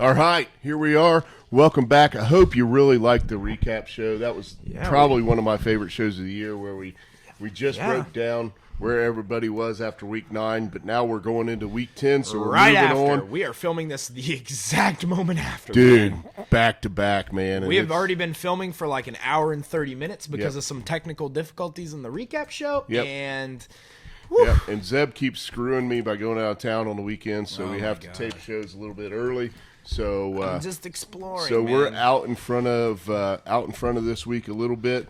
All right, here we are. Welcome back. I hope you really liked the recap show. That was probably one of my favorite shows of the year, where we just broke down where everybody was after week 9, but now we're going into week 10, so we're moving on. We are filming this the exact moment after. Dude, back to back, man. We have already been filming for like an hour and 30 minutes because of some technical difficulties in the recap show. And and Zeb keeps screwing me by going out of town on the weekend, so we have to tape shows a little bit early. So I'm just exploring. So we're out in front of this week a little bit,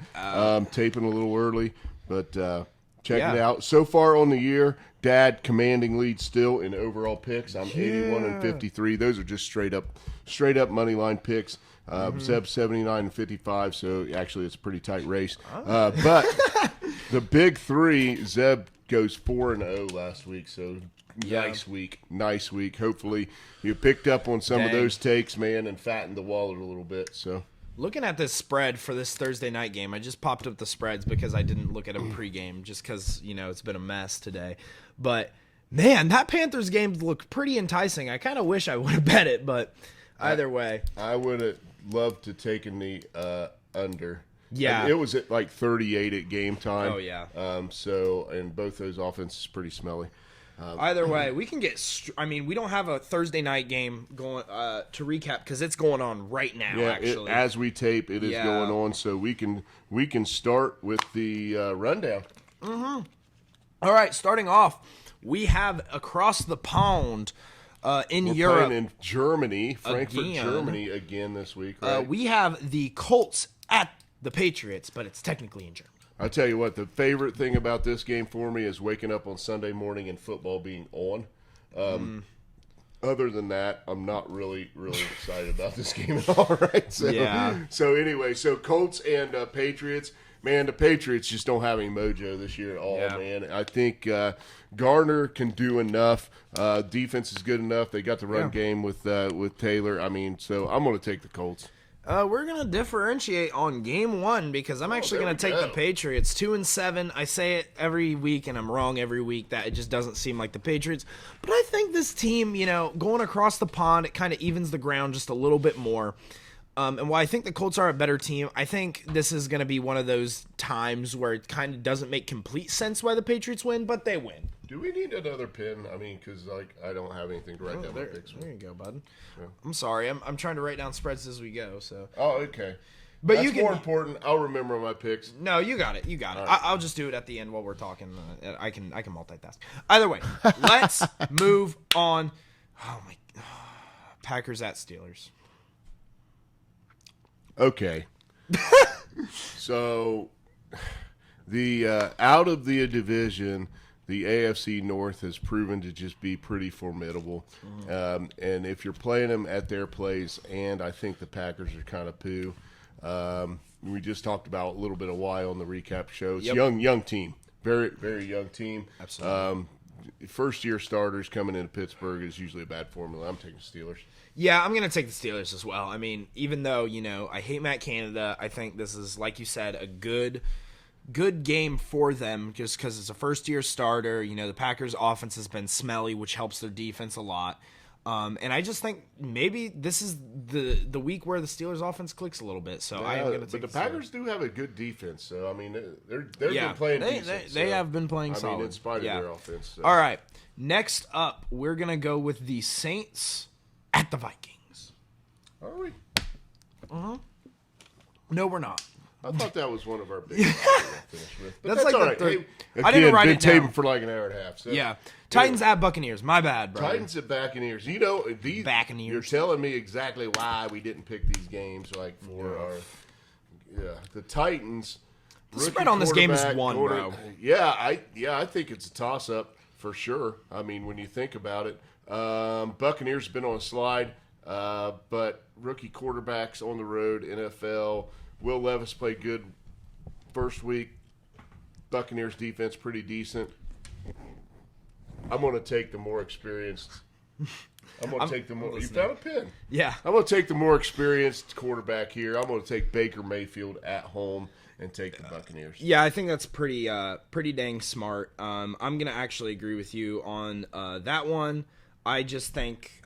taping a little early, but check it out. So far on the year, Dad commanding lead still in overall picks. I'm 81 and 53. Those are just straight up money line picks. Zeb 79 and 55. So actually, it's a pretty tight race. But the big three, Zeb goes 4-0 last week. So. Nice week. Hopefully you picked up on some of those takes, man, and fattened the wallet a little bit. So, looking at this spread for this Thursday night game, I just popped up the spreads because I didn't look at them pregame, just because it's been a mess today. But man, that Panthers game looked pretty enticing. I kind of wish I would have bet it, but either way, I would have loved to taken the under. Yeah, it was at like 38 at game time. Oh yeah. So, and both those offenses pretty smelly. Either way, we can get. We don't have a Thursday night game going to recap because it's going on right now. Yeah, actually, as we tape, it is going on, so we can start with the rundown. Mm-hmm. All right, starting off, we have across the pond We're Europe playing in Germany, Frankfurt, Germany again this week. Right? We have the Colts at the Patriots, but it's technically in Germany. I'll tell you what, the favorite thing about this game for me is waking up on Sunday morning and football being on. Other than that, I'm not really excited about this game at all, right? So anyway, Colts and Patriots. Man, the Patriots just don't have any mojo this year at all, man. I think Garner can do enough. Defense is good enough. They got the run game with Taylor. So I'm going to take the Colts. We're going to differentiate on game 1 because I'm actually going to take the Patriots 2-7. I say it every week and I'm wrong every week that it just doesn't seem like the Patriots. But I think this team, going across the pond, it kind of evens the ground just a little bit more. And while I think the Colts are a better team, I think this is going to be one of those times where it kind of doesn't make complete sense why the Patriots win, but they win. Do we need another pin? Because I don't have anything to write down. There you go, bud. Yeah. I'm sorry. I'm trying to write down spreads as we go. So. Oh, okay. But that's more important. I'll remember my picks. No, you got it. Right. I'll just do it at the end while we're talking. I can multitask. Either way, let's move on. Oh my, Packers at Steelers. Okay. So, the out of the division, the AFC North has proven to just be pretty formidable. And if you're playing them at their place, and I think the Packers are kind of poo. We just talked about a little bit of why on the recap show. It's young team. Very, very young team. Absolutely. First-year starters coming into Pittsburgh is usually a bad formula. I'm taking Steelers. Yeah, I'm going to take the Steelers as well. Even though, I hate Matt Canada, I think this is, like you said, a good game for them just because it's a first-year starter. The Packers' offense has been smelly, which helps their defense a lot. And I just think maybe this is the week where the Steelers' offense clicks a little bit. So I am going to take the Packers do have a good defense. So, they've been playing decent. They have been playing solid. In spite of their offense. So. All right. Next up, we're going to go with the Saints at the Vikings. Are we? Uh-huh. No, we're not. I thought that was one of our biggest to finish with. But that's like all right. Hey, again, I didn't write been it down. taping for like an hour and a half. So. Yeah. Titans at Buccaneers. My bad, bro. Titans at Buccaneers. These Buccaneers. You're telling me exactly why we didn't pick these games for our the Titans. The spread on this game is 1, bro. Yeah, I think it's a toss up for sure. When you think about it. Buccaneers have been on a slide, but rookie quarterbacks on the road, NFL. Will Levis played good first week. Buccaneers defense pretty decent. I'm going to take the more experienced. I'm going to take the more. You found a pin. Yeah. I'm going to take the more experienced quarterback here. I'm going to take Baker Mayfield at home and take the Buccaneers. Yeah, I think that's pretty dang smart. I'm going to actually agree with you on that one. I just think,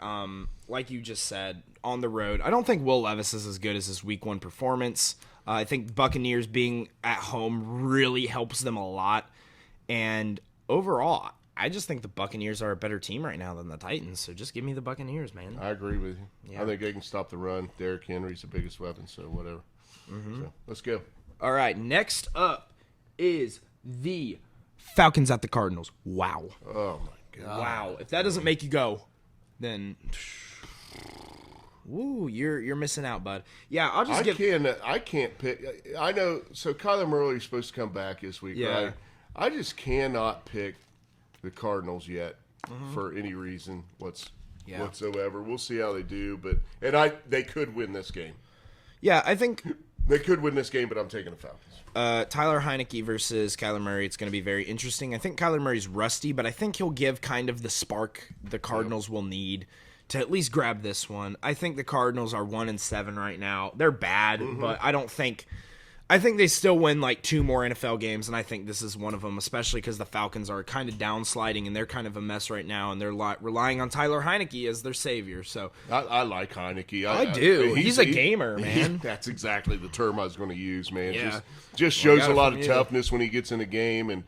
like you just said, on the road, I don't think Will Levis is as good as his week 1 performance. I think Buccaneers being at home really helps them a lot. And overall, I just think the Buccaneers are a better team right now than the Titans. So just give me the Buccaneers, man. I agree with you. Yeah. I think they can stop the run. Derrick Henry's the biggest weapon, so whatever. So let's go. All right, next up is the Falcons at the Cardinals. Wow. Oh, my God. Wow. If that doesn't make you go, then... Woo, you're missing out, bud. Yeah, I'll just I can't pick. I know. So Kyler Murray's supposed to come back this week, right? I just cannot pick the Cardinals yet for any reason whatsoever. We'll see how they do, but they could win this game. Yeah, I think they could win this game, but I'm taking the Falcons. Tyler Heineke versus Kyler Murray. It's going to be very interesting. I think Kyler Murray's rusty, but I think he'll give kind of the spark the Cardinals will need to at least grab this one. I think the Cardinals are 1-7 right now. They're bad, but I think they still win like 2 more NFL games, and I think this is one of them, especially because the Falcons are kind of downsliding, and they're kind of a mess right now, and they're relying on Tyler Heineke as their savior. So I like Heineke. I do. He's a gamer, man. That's exactly the term I was going to use, man. Yeah. Just shows a lot of toughness when he gets in a game, and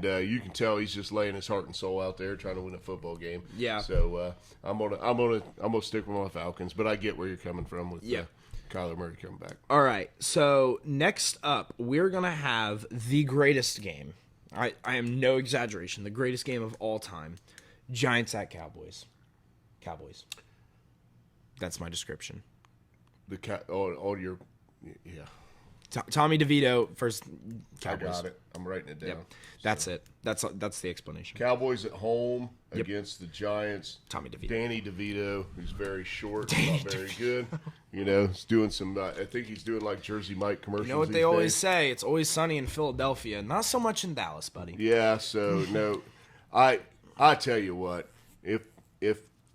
you can tell he's just laying his heart and soul out there trying to win a football game. Yeah. So I'm gonna stick with my Falcons, but I get where you're coming from with Kyler Murray coming back. All right. So next up, we're gonna have the greatest game. I am no exaggeration. The greatest game of all time. Giants at Cowboys. Cowboys. That's my description. Tommy DeVito versus Cowboys. I got it. I'm writing it down. Yep. That's it. That's the explanation. Cowboys at home against the Giants. Tommy DeVito. Danny DeVito, who's very short, not very good. He's doing some. I think he's doing like Jersey Mike commercials. You know what they always say? It's always sunny in Philadelphia, not so much in Dallas, buddy. Yeah. So no, I tell you what, if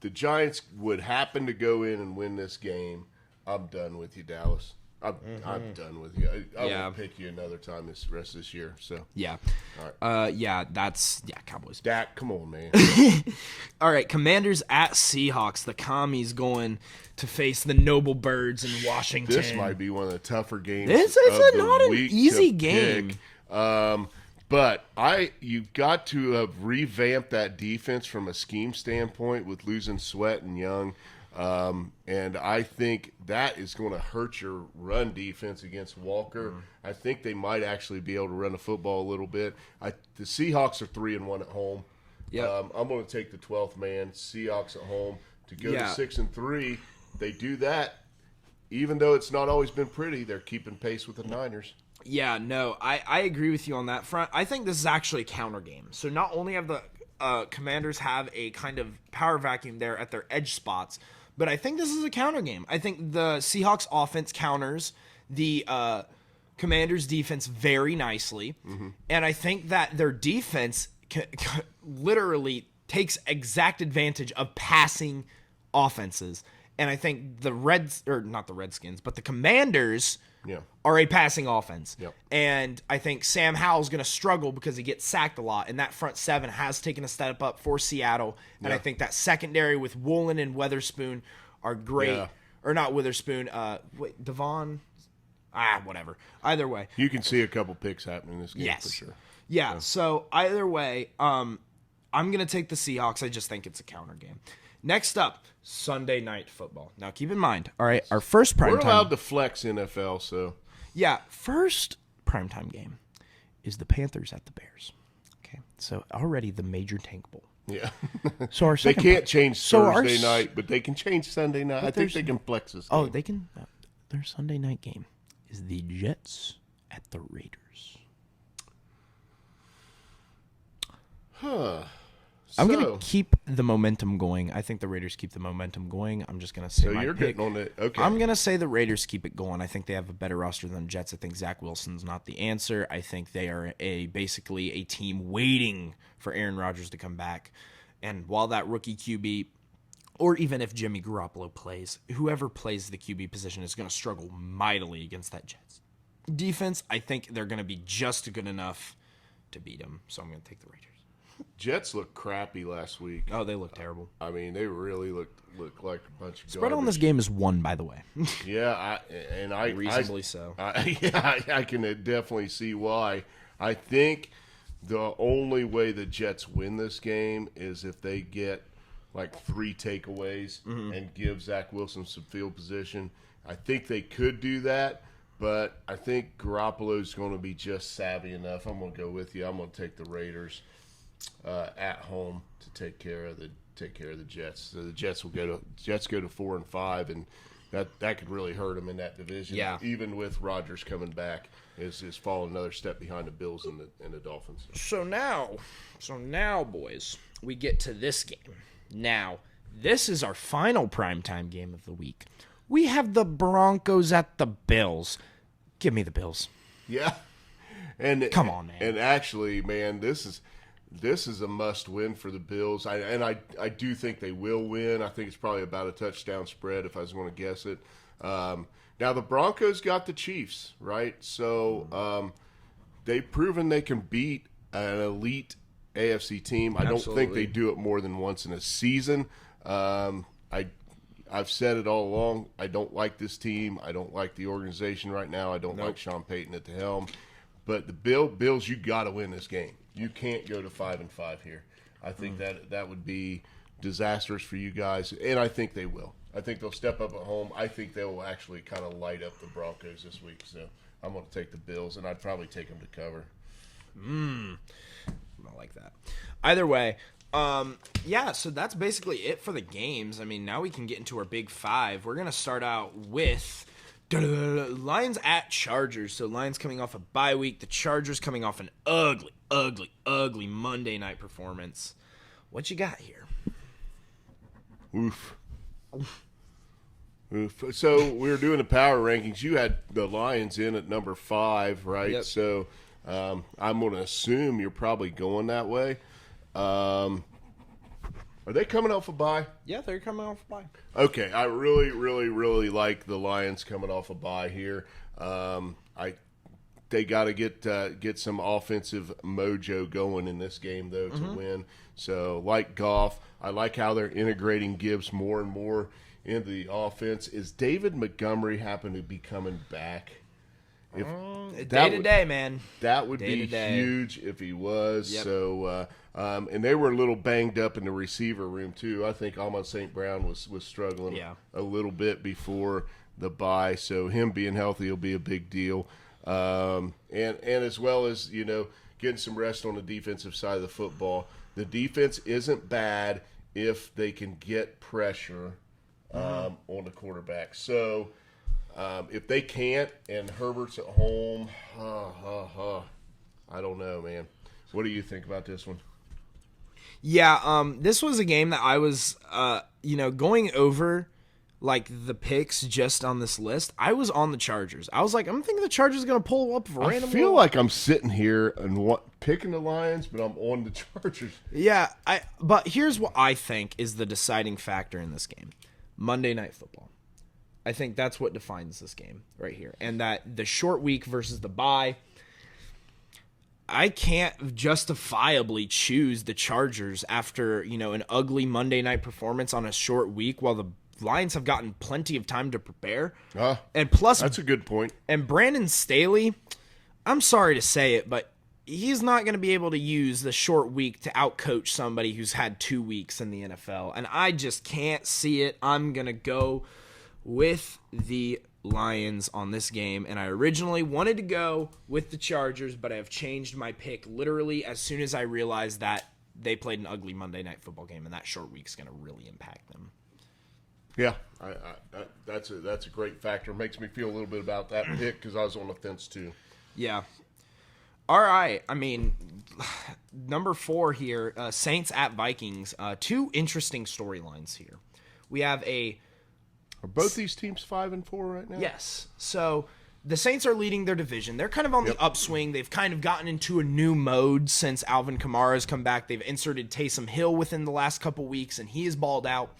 the Giants would happen to go in and win this game, I'm done with you, Dallas. I'm done with you. I won't pick you another time this rest of this year. So all right. Cowboys. Dak, come on, man. All right, Commanders at Seahawks. The Commies going to face the Noble Birds in Washington. This might be one of the tougher games. It's not an easy game. But you've got to have revamped that defense from a scheme standpoint with losing Sweat and Young. And I think that is going to hurt your run defense against Walker. I think they might actually be able to run the football a little bit. The Seahawks are 3-1 at home. I'm going to take the 12th man, Seahawks at home, to go to 6-3. They do that. Even though it's not always been pretty, they're keeping pace with the Niners. Yeah, no, I agree with you on that front. I think this is actually a counter game. So not only have the Commanders have a kind of power vacuum there at their edge spots, but I think this is a counter game. I think the Seahawks offense counters the Commanders defense very nicely. And I think that their defense literally takes exact advantage of passing offenses. And I think the Commanders are a passing offense. And I think Sam Howell's going to struggle because he gets sacked a lot. And that front seven has taken a step up for Seattle. And I think that secondary with Woolen and Witherspoon are great. Or not Witherspoon. Devon. Whatever. Either way. You can see a couple picks happening in this game for sure. Yeah, so either way, I'm going to take the Seahawks. I just think it's a counter game. Next up, Sunday Night Football. Now, keep in mind, all right, our first primetime... We're allowed to flex NFL, so... Yeah, first primetime game is the Panthers at the Bears. Okay, so already the major tank bowl. Yeah. So our they can't change Thursday night, but they can change Sunday night. I think they can flex this game. Oh, they can... their Sunday night game is the Jets at the Raiders. I'm going to keep the momentum going. I think the Raiders keep the momentum going. I'm just going to say my pick. Getting on it. Okay. I'm going to say the Raiders keep it going. I think they have a better roster than the Jets. I think Zach Wilson's not the answer. I think they are basically a team waiting for Aaron Rodgers to come back. And while that rookie QB, or even if Jimmy Garoppolo plays, whoever plays the QB position is going to struggle mightily against that Jets defense. I think they're going to be just good enough to beat them. So I'm going to take the Raiders. Jets looked crappy last week. Oh, they look terrible. I mean, they really look like a bunch of Spread garbage. on this game is 1, by the way. Yeah, Reasonably so. I can definitely see why. I think the only way the Jets win this game is if they get like 3 takeaways and give Zach Wilson some field position. I think they could do that, but I think Garoppolo's going to be just savvy enough. I'm going to go with you. I'm going to take the Raiders at home to take care of the Jets. So the Jets go to 4-5, and that could really hurt them in that division. Yeah. Even with Rodgers coming back, is falling another step behind the Bills and the Dolphins. So now, boys, we get to this game. Now, this is our final primetime game of the week. We have the Broncos at the Bills. Give me the Bills. Yeah, and come on, man. And actually, man, this is a must-win for the Bills. I do think they will win. I think it's probably about a touchdown spread if I was going to guess it. Now the Broncos got the Chiefs, right? So they've proven they can beat an elite AFC team. I don't think they do it more than once in a season. I've said it all along. I don't like this team. I don't like the organization right now. I don't like Sean Payton at the helm. But the Bills, you got to win this game. You can't go to 5-5 here. I think that would be disastrous for you guys, and I think they will. I think they'll step up at home. I think they will actually kind of light up the Broncos this week. So I'm going to take the Bills, and I'd probably take them to cover. I like that. Either way, so that's basically it for the games. I mean, now we can get into our big 5. We're going to start out with Lions at Chargers. So Lions coming off a bye week. The Chargers coming off an ugly Monday night performance. What you got here? Oof. So we were doing the power rankings. You had the Lions in at number 5, right? Yep. So I'm going to assume you're probably going that way. Are they coming off a bye? Yeah, they're coming off a bye. Okay, I really like the Lions coming off a bye here. They got to get some offensive mojo going in this game though to win. So like Goff, I like how they're integrating Gibbs more and more into the offense. Is David Montgomery happen to be coming back? Day to day, man. That would be huge if he was. Yep. So, and they were a little banged up in the receiver room too. I think Amon St. Brown was struggling a little bit before the bye. So him being healthy will be a big deal. And as well as, getting some rest on the defensive side of the football. The defense isn't bad if they can get pressure on the quarterback. So if they can't and Herbert's at home, I don't know, man. What do you think about this one? Yeah, this was a game that I was, going over like the picks just on this list. I was on the Chargers. I was like, I'm thinking the Chargers are going to pull up randomly. I feel like I'm sitting here and picking the Lions, but I'm on the Chargers. Yeah, but here's what I think is the deciding factor in this game. Monday Night Football. I think that's what defines this game right here. And that the short week versus the bye, I can't justifiably choose the Chargers after, an ugly Monday night performance on a short week while the Lions have gotten plenty of time to prepare. And plus, that's a good point. And Brandon Staley, I'm sorry to say it, but he's not going to be able to use the short week to outcoach somebody who's had 2 weeks in the NFL. And I just can't see it. I'm going to go with the Lions on this game. And I originally wanted to go with the Chargers, but I have changed my pick literally as soon as I realized that they played an ugly Monday Night Football game, and that short week's going to really impact them. Yeah, that's a great factor. Makes me feel a little bit about that pick because I was on the fence too. Yeah. All right. I mean, number 4 here, Saints at Vikings. 2 interesting storylines here. We have Are both these teams 5-4 right now? Yes. So the Saints are leading their division. They're kind of on the upswing. They've kind of gotten into a new mode since Alvin Kamara has come back. They've inserted Taysom Hill within the last couple weeks, and he is balled out.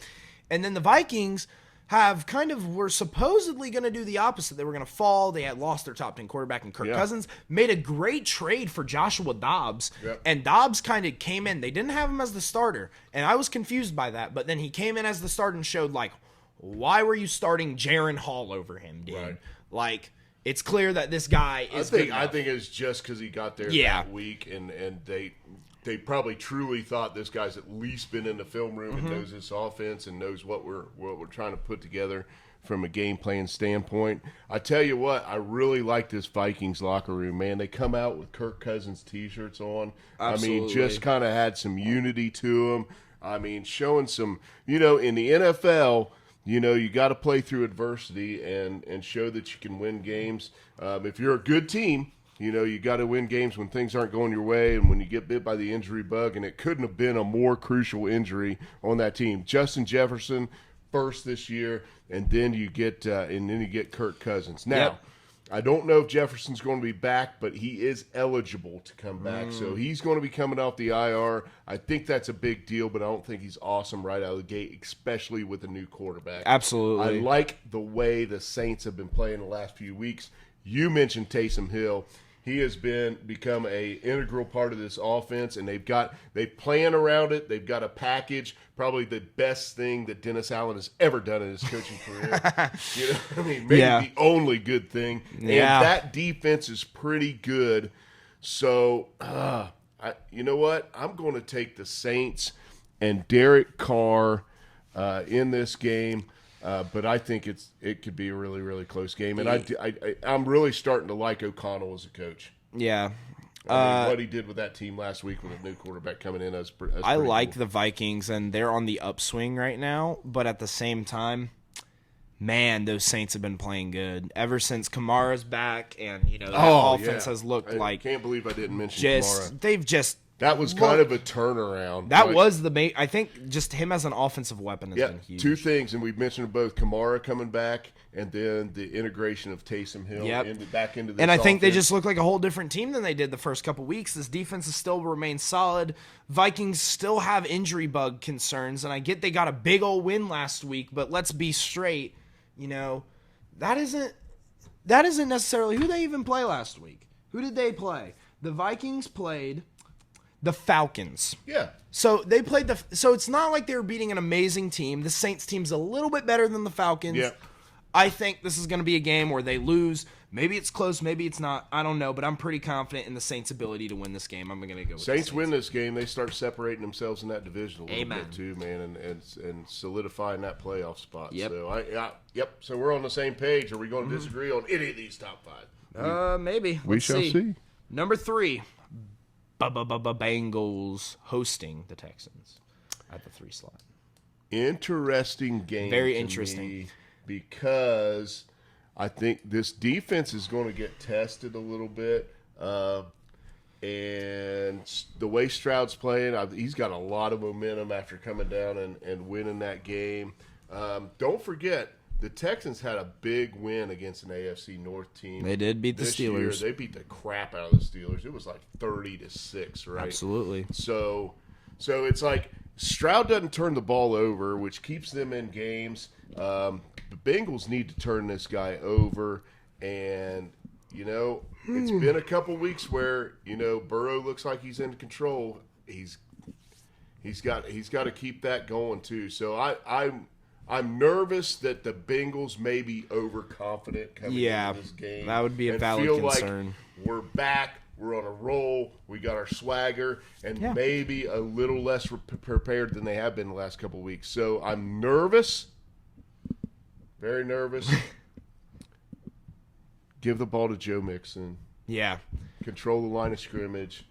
And then the Vikings, have kind of were supposedly going to do the opposite. They were going to fall. They had lost their top 10 quarterback in Kirk Cousins, made a great trade for Joshua Dobbs, and Dobbs kind of came in. They didn't have him as the starter, and I was confused by that, but then he came in as the starter and showed, like, why were you starting Jaron Hall over him, dude? Right. Like, it's clear that this guy is I think it's just because he got there that week, and they probably truly thought this guy's at least been in the film room and knows this offense and knows what we're trying to put together from a game plan standpoint. I tell you what, I really like this Vikings locker room, man. They come out with Kirk Cousins T-shirts on. Absolutely. I mean, just kind of had some unity to them. I mean, showing some, in the NFL, you got to play through adversity and show that you can win games. If you're a good team, you got to win games when things aren't going your way and when you get bit by the injury bug, and it couldn't have been a more crucial injury on that team. Justin Jefferson first this year, and then you get Kirk Cousins. Now, I don't know if Jefferson's going to be back, but he is eligible to come back, so he's going to be coming off the IR. I think that's a big deal, but I don't think he's awesome right out of the gate, especially with a new quarterback. Absolutely. I like the way the Saints have been playing the last few weeks. You mentioned Taysom Hill. He has become a integral part of this offense, and they plan around it. They've got a package, probably the best thing that Dennis Allen has ever done in his coaching career. Maybe the only good thing. And that defense is pretty good. So, you know what? I'm going to take the Saints and Derek Carr in this game. But I think it could be a really, really close game, and I'm really starting to like O'Connell as a coach. Yeah, what he did with that team last week with a new quarterback coming in, I like the Vikings, and they're on the upswing right now. But at the same time, man, those Saints have been playing good ever since Kamara's back, and that offense has looked like. I can't believe I didn't mention Kamara. They've just. That was kind of a turnaround. That was the main. I think just him as an offensive weapon has been huge. Two things, and we've mentioned both Kamara coming back and then the integration of Taysom Hill back into this. And I think offense. they just look like a whole different team than they did the first couple weeks. This defense has still remained solid. Vikings still have injury bug concerns, and I get they got a big old win last week, but let's be straight. That isn't necessarily who they even play last week. Who did they play? The Vikings played the Falcons. Yeah. So they played so it's not like they were beating an amazing team. The Saints team's a little bit better than the Falcons. Yeah. I think this is going to be a game where they lose. Maybe it's close, maybe it's not. I don't know, but I'm pretty confident in the Saints' ability to win this game. I'm going to go with Saints win this game. They start separating themselves in that division a little Amen. bit too, man, and solidifying that playoff spot. Yep. So So we're on the same page. Are we going to disagree on any of these top five? Maybe. We shall see. Number 3. Bengals hosting the Texans at the 3 slot. Interesting game. Very interesting. Because I think this defense is going to get tested a little bit. And the way Stroud's playing, he's got a lot of momentum after coming down and winning that game. Don't forget, the Texans had a big win against an AFC North team. They did beat the Steelers. They beat the crap out of the Steelers. It was like 30-6, right? Absolutely. So it's like Stroud doesn't turn the ball over, which keeps them in games. The Bengals need to turn this guy over, and it's been a couple weeks where Burrow looks like he's in control. He's got to keep that going too. So I'm nervous that the Bengals may be overconfident coming into this game. That would be a valid concern. Like we're back. We're on a roll. We got our swagger, and maybe a little less prepared than they have been the last couple of weeks. So I'm nervous, very nervous. Give the ball to Joe Mixon. Yeah. Control the line of scrimmage.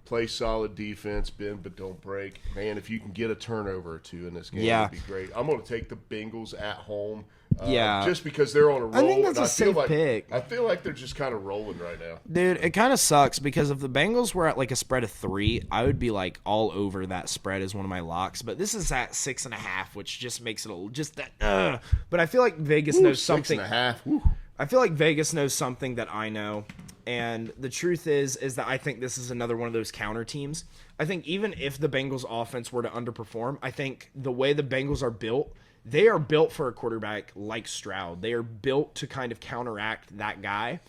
Play solid defense, bend but don't break. Man, if you can get a turnover or two in this game, that'd be great. I'm going to take the Bengals at home. Just because they're on a roll. I think that's a safe pick. I feel like they're just kind of rolling right now. Dude, it kind of sucks because if the Bengals were at like a spread of 3, I would be like all over that spread as one of my locks. But this is at 6.5, which just makes it just that. But I feel like Vegas knows something. 6.5. I feel like Vegas knows something that I know. And the truth is that I think this is another one of those counter teams. I think even if the Bengals offense were to underperform, I think the way the Bengals are built, they are built for a quarterback like Stroud. They are built to kind of counteract that guy.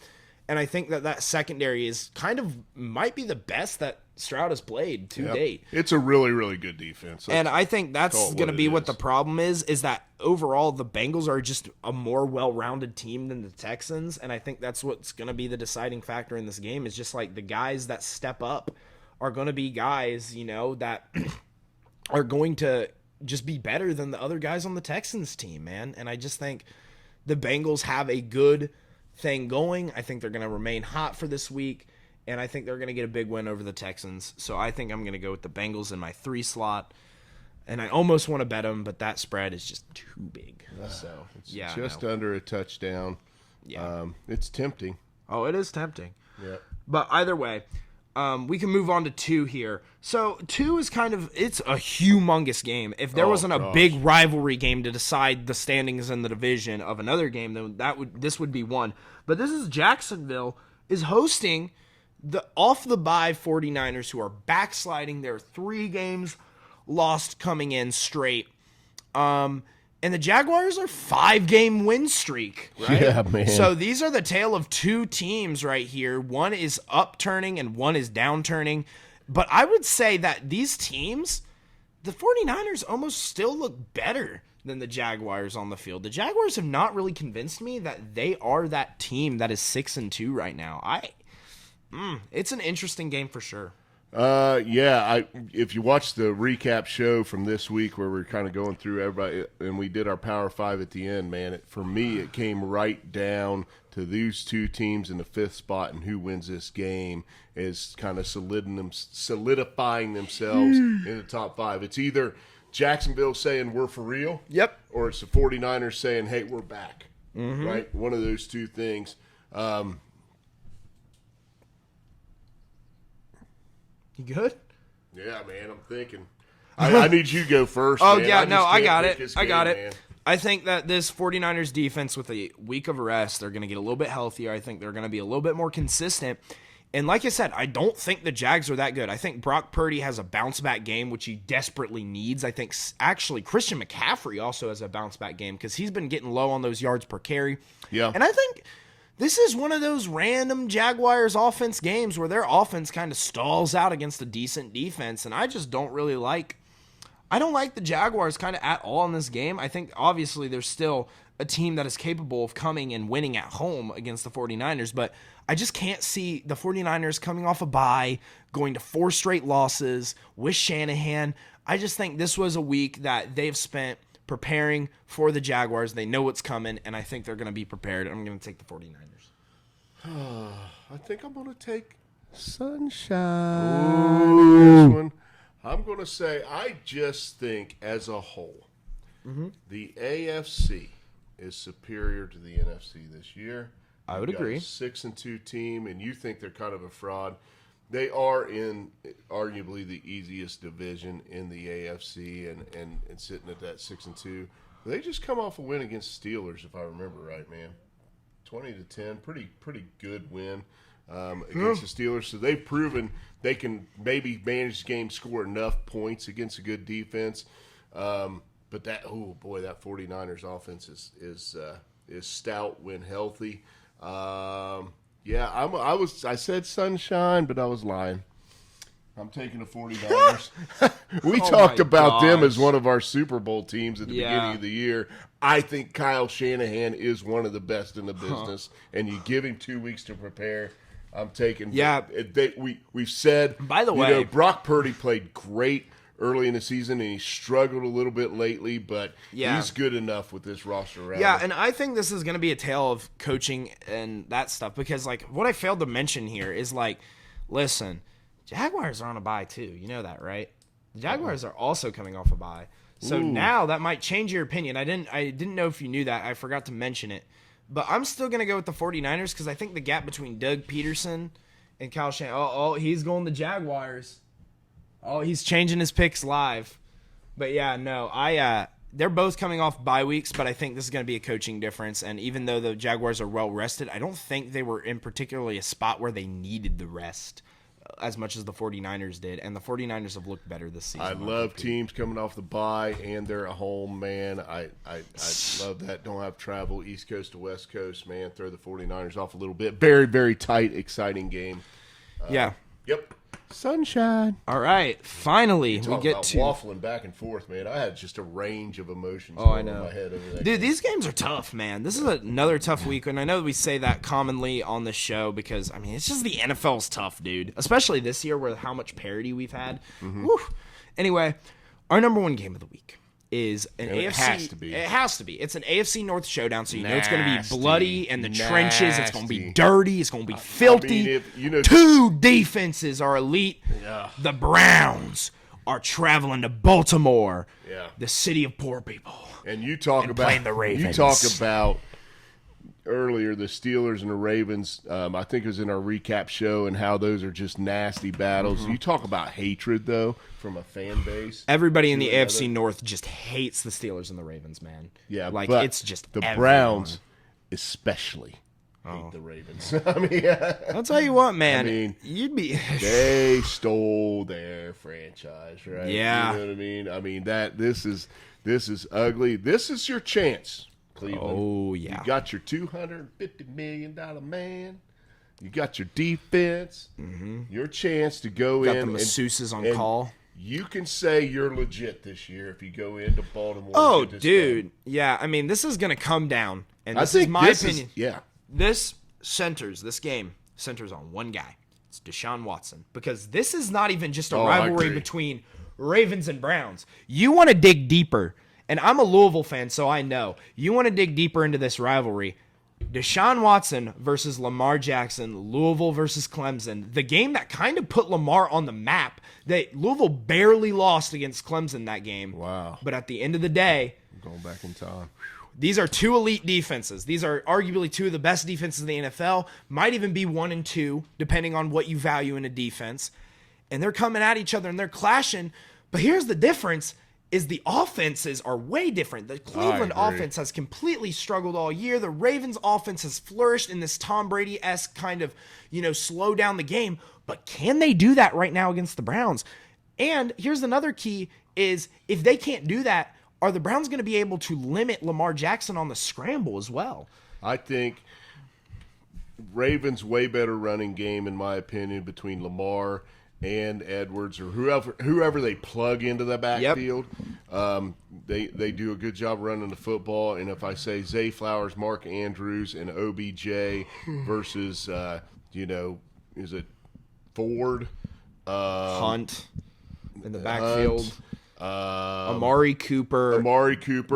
And I think that secondary is might be the best that Stroud has played to date. It's a really, really good defense. And I think that's going to be what the problem is that overall the Bengals are just a more well-rounded team than the Texans. And I think that's what's going to be the deciding factor in this game is just like the guys that step up are going to be guys, that are going to just be better than the other guys on the Texans team, man. And I just think the Bengals have a good thing going. I think they're going to remain hot for this week, and I think they're going to get a big win over the Texans. So I think I'm going to go with the Bengals in my 3 slot, and I almost want to bet them, but that spread is just too big. So it's just under a touchdown. Yeah, it's tempting. Oh, it is tempting. Yeah, but either way, we can move on to 2 here. So 2 is it's a humongous game. If there wasn't a big rivalry game to decide the standings in the division of another game, then this would be one. But this is Jacksonville is hosting the off the bye 49ers, who are backsliding. Their 3 games lost coming in straight. And the Jaguars are 5-game win streak, right? Yeah, man. So these are the tale of 2 teams right here. One is upturning and one is downturning. But I would say that these teams, the 49ers almost still look better than the Jaguars on the field. The Jaguars have not really convinced me that they are that team that is 6-2 right now. It's an interesting game for sure. If you watch the recap show from this week where we're kind of going through everybody and we did our Power 5 at the end, man, for me it came right down to these 2 teams in the 5th spot, and who wins this game is kind of solidifying themselves in the top 5. It's either Jacksonville saying we're for real, or it's the 49ers saying, hey, we're back, right? One of those 2 things. You good? Yeah, man, I'm thinking. I need you to go first. Oh, man. yeah, I got it. Man. I think that this 49ers defense with a week of rest, they're going to get a little bit healthier. I think they're going to be a little bit more consistent. And like I said, I don't think the Jags are that good. I think Brock Purdy has a bounce-back game, which he desperately needs. I think actually Christian McCaffrey also has a bounce-back game because he's been getting low on those yards per carry. Yeah. And I think this is one of those random Jaguars offense games where their offense kind of stalls out against a decent defense, and I just don't really like the Jaguars kind of at all in this game. I think obviously there's still a team that is capable of coming and winning at home against the 49ers, but I just can't see the 49ers coming off a bye, going to 4 straight losses with Shanahan. I just think this was a week that they've spent preparing for the Jaguars. They know what's coming, and I think they're going to be prepared. I'm going to take the 49ers. I think I'm going to take Sunshine in this one. I'm going to say I just think as a whole, the AFC is superior to the NFC this year. I would agree. 6-2 team, and you think they're kind of a fraud. They are in arguably the easiest division in the AFC and sitting at that 6-2. They just come off a win against Steelers, if I remember right, man. 20-10, pretty good win against the Steelers. So they've proven they can maybe manage the game, score enough points against a good defense. But that 49ers offense is stout when healthy. I said Sunshine, but I was lying. I'm taking the 49ers. We talked about them as one of our Super Bowl teams at the beginning of the year. I think Kyle Shanahan is one of the best in the business, and you give him 2 weeks to prepare. I'm taking. Yeah, we've said. By the way, Brock Purdy played great early in the season, and he struggled a little bit lately, but he's good enough with this roster around him. And I think this is going to be a tale of coaching and that stuff because, what I failed to mention here is, listen, Jaguars are on a bye too. You know that, right? The Jaguars are also coming off a bye. So now that might change your opinion. I didn't know if you knew that. I forgot to mention it. But I'm still going to go with the 49ers because I think the gap between Doug Peterson and Kyle Shanahan, he's going the Jaguars. Oh, he's changing his picks live. But they're both coming off bye weeks, but I think this is going to be a coaching difference. And even though the Jaguars are well rested, I don't think they were in particularly a spot where they needed the rest as much as the 49ers did, and the 49ers have looked better this season. I love teams coming off the bye, and they're at home, man. I love that. Don't have to travel East Coast to West Coast, man. Throw the 49ers off a little bit. Very, very tight, exciting game. Yeah. Yep. Sunshine. All right. Finally, we get to waffling back and forth, man. I had just a range of emotions I know. in my head over that Dude, game. these games are tough, man. This is another tough week, and I know we say that commonly on this show because, I mean, it's just the NFL's tough, dude. Especially this year with how much parity we've had. Woo. Anyway, our number one game of the week is an AFC. It has to be. It has to be. It's an AFC North showdown, so you know it's going to be Nasty. bloody in the trenches. It's going to be Nasty. dirty. It's going to be filthy. if- you know- Two defenses are elite. Yeah. The Browns are traveling to Baltimore, Yeah. the city of poor people. And you talk And about playing the Ravens. You talk about earlier the Steelers and the Ravens. I think it was in our recap show, and how those are just nasty battles. You talk about hatred though from a fan base. Everybody in the to AFC another. North just hates the Steelers and the Ravens, man. Yeah, like but it's just the everyone. Browns, especially hate the Ravens. I mean, I'll tell you what, man. I mean, you'd be. they stole their franchise, right? Yeah. You know what I mean? I mean this is ugly. This is your chance, Cleveland. Oh yeah. You got your $250 million man. You got your defense. Your chance to go Got in. the masseuses on and call. You can say you're legit this year if you go into Baltimore. Oh, and get this dude. done. Yeah, I mean, this is gonna come down, and I this think is my opinion. yeah. This game centers on one guy. It's Deshaun Watson. Because this is not even just a Oh, I rivalry agree. between Ravens and Browns. You want to dig deeper, and I'm a Louisville fan, so I know. You want to dig deeper into this rivalry. Deshaun Watson versus Lamar Jackson, Louisville versus Clemson. The game that kind of put Lamar on the map. Louisville barely lost against Clemson that game. Wow. But at the end of the day, Going back in time. these are two elite defenses. These are arguably two of the best defenses in the NFL. Might even be 1 and 2, depending on what you value in a defense. And they're coming at each other and they're clashing. But here's the difference is the offenses are way different. The Cleveland agree. offense has completely struggled all year. The Ravens offense has flourished in this Tom Brady-esque kind of, slow down the game. But can they do that right now against the Browns? And here's another key is if they can't do that, are the Browns going to be able to limit Lamar Jackson on the scramble as well? I think Ravens way better running game in my opinion between Lamar and Edwards or whoever they plug into the backfield. They do a good job running the football. And if I say Zay Flowers, Mark Andrews, and OBJ versus is it Ford, Hunt in the backfield. Hunt, Amari Cooper.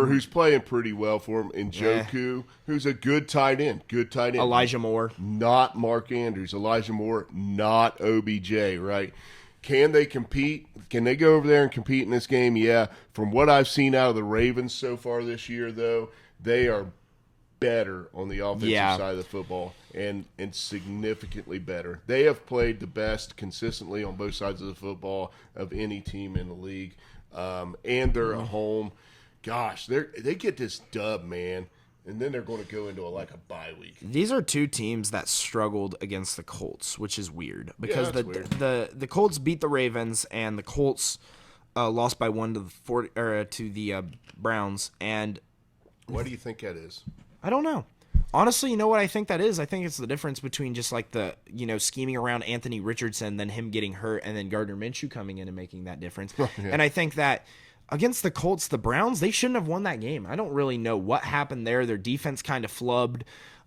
who's playing pretty well for him, and Njoku, who's a good tight end. Elijah Moore. Not Mark Andrews. Elijah Moore, not OBJ, right? Can they compete? Can they go over there and compete in this game? Yeah. From what I've seen out of the Ravens so far this year, though, they are better on the offensive side of the football and significantly better. They have played the best consistently on both sides of the football of any team in the league. And they're at home. Gosh, they get this dub, man. And then they're going to go into a bye week. These are two teams that struggled against the Colts, which is weird because that's weird. the Colts beat the Ravens and the Colts lost by 1 to the Browns. And What do you think that is? I don't know. Honestly, you know what I think that is? I think it's the difference between just the, scheming around Anthony Richardson, then him getting hurt, and then Gardner Minshew coming in and making that difference. And I think that against the Colts, the Browns, they shouldn't have won that game. I don't really know what happened there. Their defense kind of flubbed.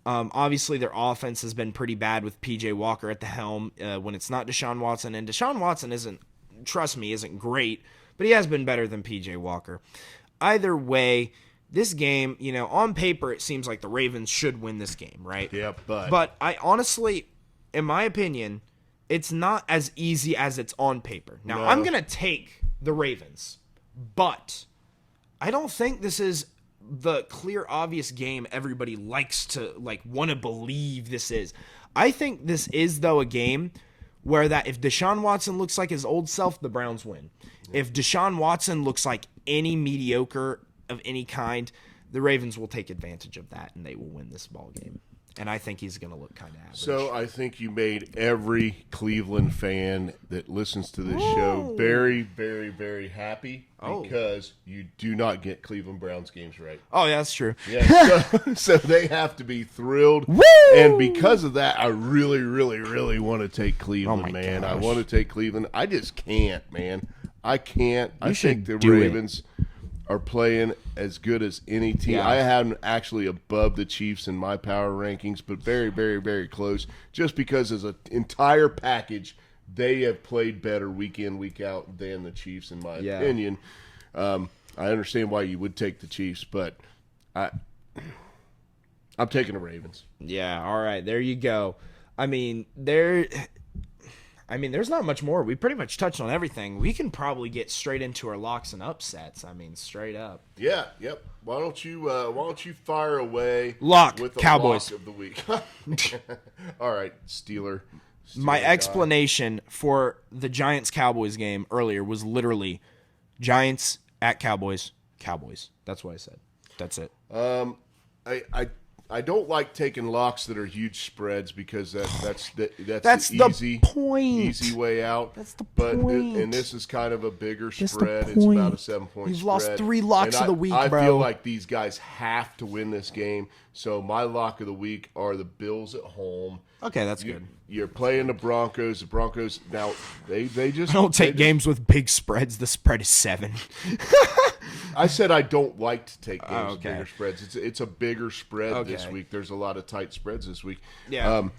Obviously, their offense has been pretty bad with P.J. Walker at the helm when it's not Deshaun Watson. And Deshaun Watson isn't great, but he has been better than P.J. Walker. Either way, this game, on paper, it seems like the Ravens should win this game, right? Yeah, But I honestly, in my opinion, it's not as easy as it's on paper. Now, No. I'm going to take the Ravens, but I don't think this is the clear, obvious game everybody likes to, want to believe this is. I think this is, though, a game where that if Deshaun Watson looks like his old self, the Browns win. If Deshaun Watson looks like any mediocre of any kind, the Ravens will take advantage of that and they will win this ball game. and I think he's going to look kind of average. So I think you made every Cleveland fan that listens to this show very, very, very happy because you do not get Cleveland Browns games right. Oh, yeah, that's true. Yeah, so they have to be thrilled. Woo! And because of that, I really, really, really want to take Cleveland, man. Gosh. I want to take Cleveland. I just can't, man. I can't. I think the do it. Ravens are playing as good as any team. Yeah. I have them actually above the Chiefs in my power rankings, but very, very, very close. Just because as an entire package, they have played better week in, week out than the Chiefs, in my opinion. I understand why you would take the Chiefs, but I'm taking the Ravens. Yeah, all right, there you go. I mean, there's not much more. We pretty much touched on everything. We can probably get straight into our locks and upsets. I mean, straight up. Yeah, yep. Why don't you fire away Lock, with the Cowboys. lock of the week? All right, Steeler. My guy. explanation for the Giants-Cowboys game earlier was literally Giants at Cowboys, Cowboys. That's what I said. That's it. I don't like taking locks that are huge spreads because that's the the point. easy way out. That's the but point. And this is kind of a bigger That's the spread. It's point. about a 7-point You've spread. lost 3 locks And of the week, I bro. feel like these guys have to win this game. So my lock of the week are the Bills at home. Okay, that's good. You're playing the Broncos. The Broncos now they just I don't take games with big spreads. The spread is 7. I said I don't like to take games with okay. bigger spreads. It's a bigger spread this Okay. week. There's a lot of tight spreads this week. Yeah.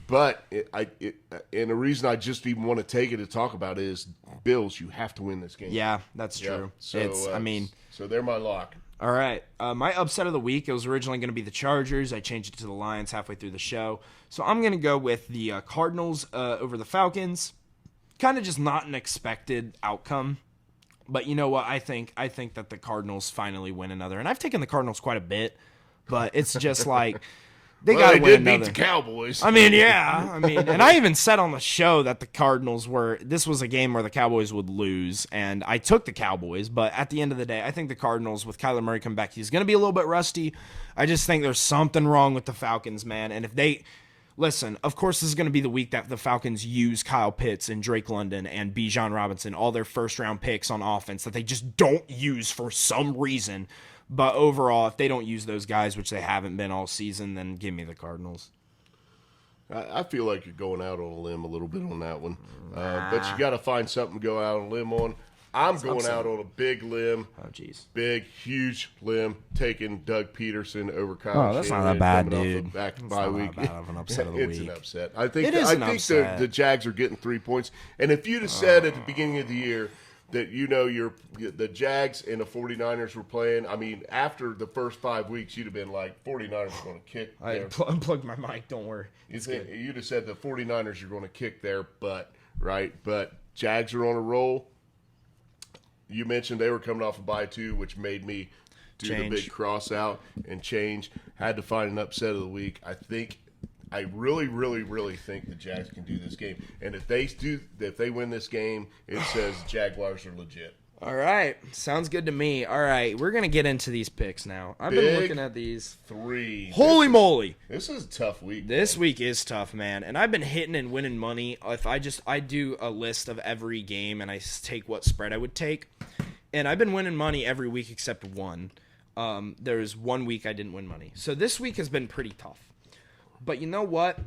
But and the reason I just even want to take it to talk about it is Bills. You have to win this game. Yeah, that's true. So so they're my lock. All right. My upset of the week, it was originally going to be the Chargers. I changed it to the Lions halfway through the show. So I'm going to go with the Cardinals over the Falcons. Kind of just not an expected outcome. But you know what? I think that the Cardinals finally win another. And I've taken the Cardinals quite a bit. But it's just like they got to win another. Beat the Cowboys. I mean, yeah. And I even said on the show that the Cardinals this was a game where the Cowboys would lose, and I took the Cowboys, but at the end of the day, I think the Cardinals, with Kyler Murray coming back, he's going to be a little bit rusty. I just think there's something wrong with the Falcons, man, and if they... Listen, of course, this is going to be the week that the Falcons use Kyle Pitts and Drake London and Bijan Robinson, all their first-round picks on offense that they just don't use for some reason. But overall, if they don't use those guys, which they haven't been all season, then give me the Cardinals. I feel like you're going out on a limb a little bit on that one. But you got to find something to go out on a limb on. I'm going out on a big limb. Oh, jeez. Big, huge limb, taking Doug Peterson over Kyle Oh, that's not Shanahan that bad, coming off dude. a back-to-bye That's not week. that bad of an upset of the It's week. an upset. I think It is an upset. the Jags are getting 3 points. And if you'd have said at the beginning of the year that the Jags and the 49ers were playing, I mean, after the first 5 weeks, you'd have been like, 49ers are going to kick I their unplugged my mic. Don't worry. You'd have said the 49ers are going to kick their butt, right? But Jags are on a roll. You mentioned they were coming off a bye too, which made me do the big cross out and change. Had to find an upset of the week. I really, really, really think the Jags can do this game. And if they win this game, it says Jaguars are legit. All right. Sounds good to me. All right. We're going to get into these picks now. I've been looking at these. 3. Holy moly. This is a tough week. This week is tough, man. And I've been hitting and winning money. If I do a list of every game and I take what spread I would take. And I've been winning money every week except one. There was 1 week I didn't win money. So this week has been pretty tough. But you know what?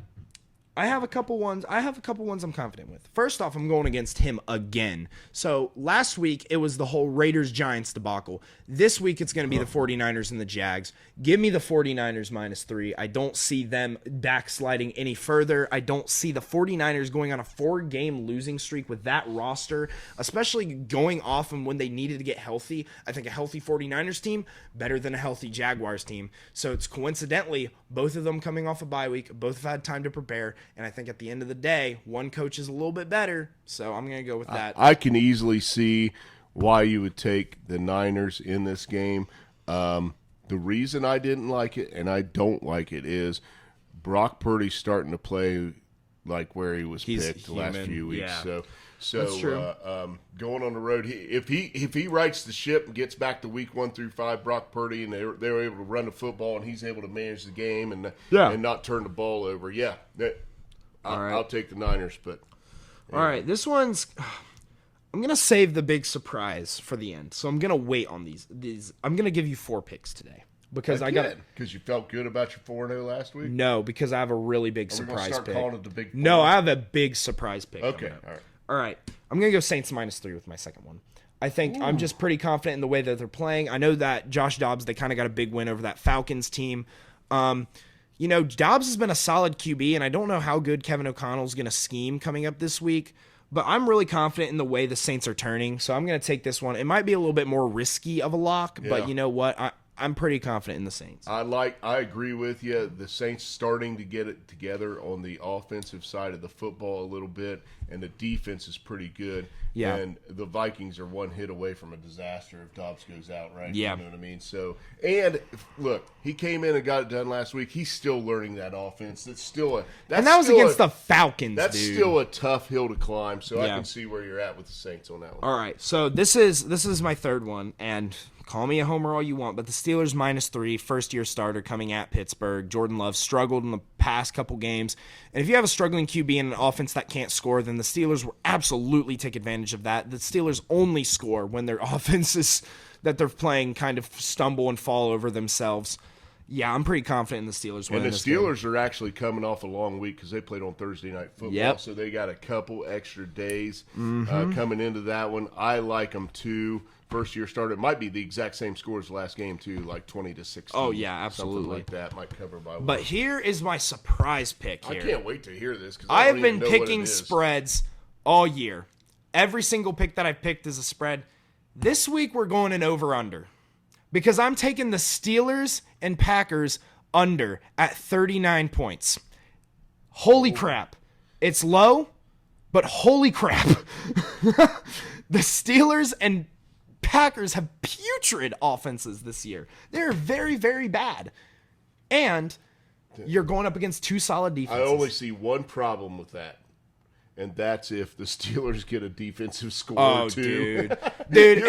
I have a couple ones I'm confident with. First off, I'm going against him again. So last week, it was the whole Raiders-Giants debacle. This week, it's going to be the 49ers and the Jags. Give me the 49ers -3. I don't see them backsliding any further. I don't see the 49ers going on a 4-game losing streak with that roster, especially going off and when they needed to get healthy. I think a healthy 49ers team better than a healthy Jaguars team. So it's coincidentally both of them coming off a bye week. Both have had time to prepare. And I think at the end of the day, one coach is a little bit better. So I'm going to go with that. I can easily see why you would take the Niners in this game. The reason I didn't like it, and I don't like it, is Brock Purdy's starting to play like where he was picked the last few weeks. Yeah. So That's true. Going on the road, if he rights the ship and gets back to week 1 through 5, Brock Purdy, and they're able to run the football, and he's able to manage the game and not turn the ball over. Yeah, I'll take the Niners. But all right, this one's. I'm gonna save the big surprise for the end, so I'm gonna wait on these. I'm gonna give you 4 picks today because because you felt good about your 4-0 last week. No, because I have a really big We're surprise start pick. calling it the big 4. No, I have a big surprise pick. Okay, all right. I'm gonna go Saints -3 with my second one. I think I'm just pretty confident in the way that they're playing. I know that Josh Dobbs, they kind of got a big win over that Falcons team. Dobbs has been a solid QB, and I don't know how good Kevin O'Connell's going to scheme coming up this week, but I'm really confident in the way the Saints are turning, so I'm going to take this one. It might be a little bit more risky of a lock, but you know what? I'm pretty confident in the Saints. I agree with you. The Saints starting to get it together on the offensive side of the football a little bit, and the defense is pretty good. Yeah. And the Vikings are one hit away from a disaster if Dobbs goes out, right? Yeah. You know what I mean? So, and look, he came in and got it done last week. He's still learning that offense. That was against the Falcons, That's dude. still a tough hill to climb, so I can see where you're at with the Saints on that one. All right, so this is my third one, and call me a homer all you want, but the Steelers -3, first-year starter coming at Pittsburgh. Jordan Love struggled in the past couple games, and if you have a struggling QB and an offense that can't score, then the Steelers will absolutely take advantage of that. The Steelers only score when their offenses that they're playing kind of stumble and fall over themselves. Yeah, I'm pretty confident in the Steelers winning this game. And the Steelers are actually coming off a long week because they played on Thursday Night Football, so they got a couple extra days coming into that one. I like them too. First-year starter. It might be the exact same score as the last game too, like 20-16. Oh yeah, absolutely. Something like that might cover by one. But here is my surprise pick here. I can't wait to hear this because I have been picking spreads all year. Every single pick that I've picked is a spread. This week we're going an over-under because I'm taking the Steelers and Packers under at 39 points. Holy crap. It's low, but holy crap. The Steelers and Packers have putrid offenses this year. They're very, very bad. And you're going up against 2 solid defenses. I only see one problem with that. And that's if the Steelers get a defensive score or two. Dude.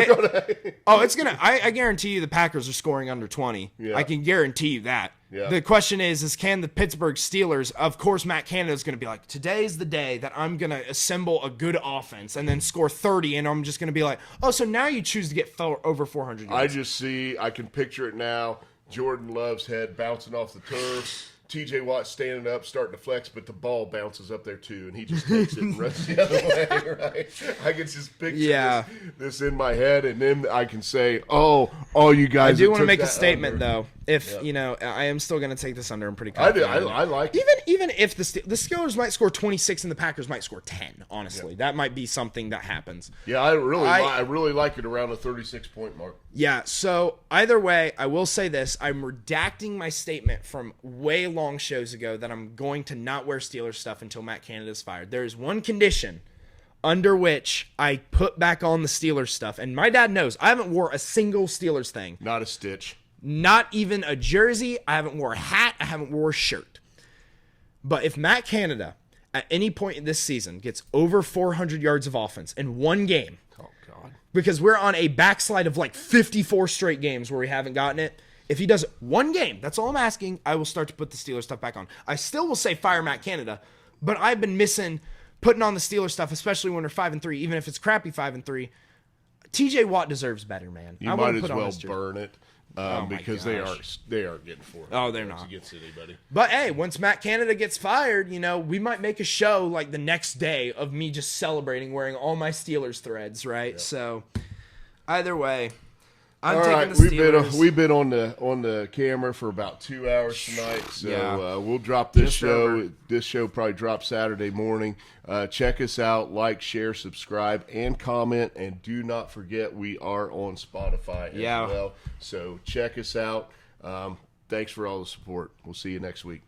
I guarantee you the Packers are scoring under 20. Yeah. I can guarantee you that. Yeah. The question is can the Pittsburgh Steelers, of course Matt Canada is going to be like, today's the day that I'm going to assemble a good offense and then score 30, and I'm just going to be like, oh, so now you choose to get over 400 yards. I can picture it now, Jordan Love's head bouncing off the turf. TJ Watt standing up, starting to flex, but the ball bounces up there too, and he just takes it and runs the other way, right? I can just picture this in my head, and then I can say, all you guys. I do want to make a statement, though. If, I am still going to take this under. I'm pretty confident. I like it. Even if the Steelers might score 26 and the Packers might score 10, honestly. That might be something that happens. Yeah, I really like it around the 36-point mark. Yeah, so either way, I will say this. I'm redacting my statement from way long shows ago that I'm going to not wear Steelers stuff until Matt Canada's fired. There is one condition under which I put back on the Steelers stuff, and my dad knows I haven't wore a single Steelers thing. Not a stitch. Not even a jersey. I haven't wore a hat. I haven't wore a shirt. But if Matt Canada at any point in this season gets over 400 yards of offense in one game, oh God, because we're on a backslide of like 54 straight games where we haven't gotten it. If he does one game, that's all I'm asking, I will start to put the Steelers stuff back on. I still will say fire Matt Canada, but I've been missing putting on the Steelers stuff, especially when we're 5-3, even if it's crappy 5-3. TJ Watt deserves better, man. You might as well burn it. Because they aren't getting 4. Oh, they're not against anybody. But hey, once Matt Canada gets fired, we might make a show like the next day of me just celebrating wearing all my Steelers threads, right? Yep. So either way, I'm taking the Steelers. We've been on the camera for about 2 hours tonight, so we'll drop this show. This show probably drops Saturday morning. Check us out, like, share, subscribe, and comment. And do not forget we are on Spotify as well. So check us out. Thanks for all the support. We'll see you next week.